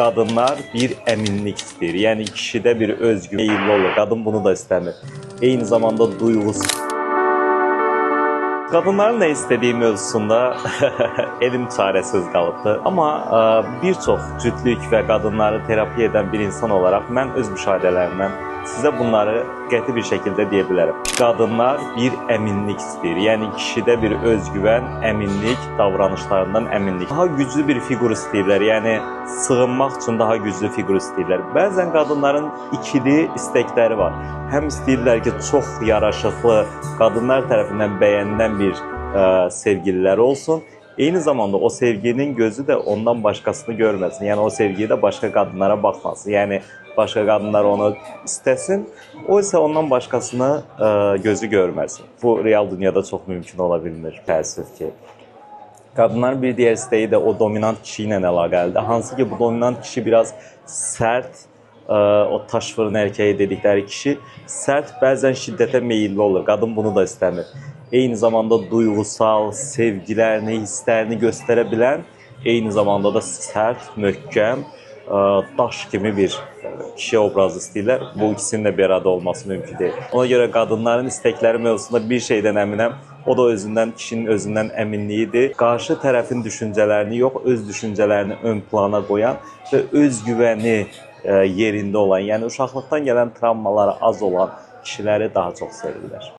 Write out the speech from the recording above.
Qadınlar bir əminlik istəyir. Yəni kişidə bir özgüvən meyilli olur. Qadın bunu da istəmir. Eyni zamanda duyğusu. Qadınların nə istədiyi mövzusunda elim çarəsiz qalıbdır. Amma bir çox cütlük və qadınları terapiya edən bir insan olaraq mən öz müşahidələrimdən sizə bunları qəti bir şəkildə deyə bilərəm. Qadınlar bir əminlik istəyir. Yəni kişidə bir özgüvən, əminlik, davranışlarından əminlik. Daha güclü bir fiqur istəyirlər. Yəni sığınmaq üçün daha güclü fiqur istəyirlər. Bəzən qadınların ikili istəkləri var. Həm istəyirlər ki, çox yaraşıqlı, qadınlar tərəfindən bəyənilən bir sevgililəri olsun. Eyni zamanda o sevginin gözü də ondan başqasını görməsin. Yəni o sevgiyi də başqa qadınlara baxmasın. Yəni başqa qadınlar onu istəsin, o isə ondan başqasını gözü görməsin. Bu real dünyada çox mümkün ola bilmir, təəssüf ki. Qadınların bir digər istəyi də o dominant kişi ilə əlaqəlidir. Hansı ki, bu dominant kişi biraz sərt, o taş fırın erkeği dedikləri kişi sərt, bəzən şiddətə meyilli olur. Qadın bunu da istəmir. Eyni zamanda duyğusal, sevgilərini, hisslərini göstərə bilən, eyni zamanda da sərt, möhkəm, daş kimi bir kişi obrazı istəyirlər. Bu ikisinin də bir arada olması mümkün deyil. Ona görə qadınların istəkləri mövzusunda bir şeydən əminəm. O da kişinin özündən əminliyidir. Qarşı tərəfin düşüncələrini yox, öz düşüncələrini ön plana qoyan və öz güvəni yerində olan, yəni uşaqlıqdan gələn travmaları az olan kişiləri daha çox sevirlər.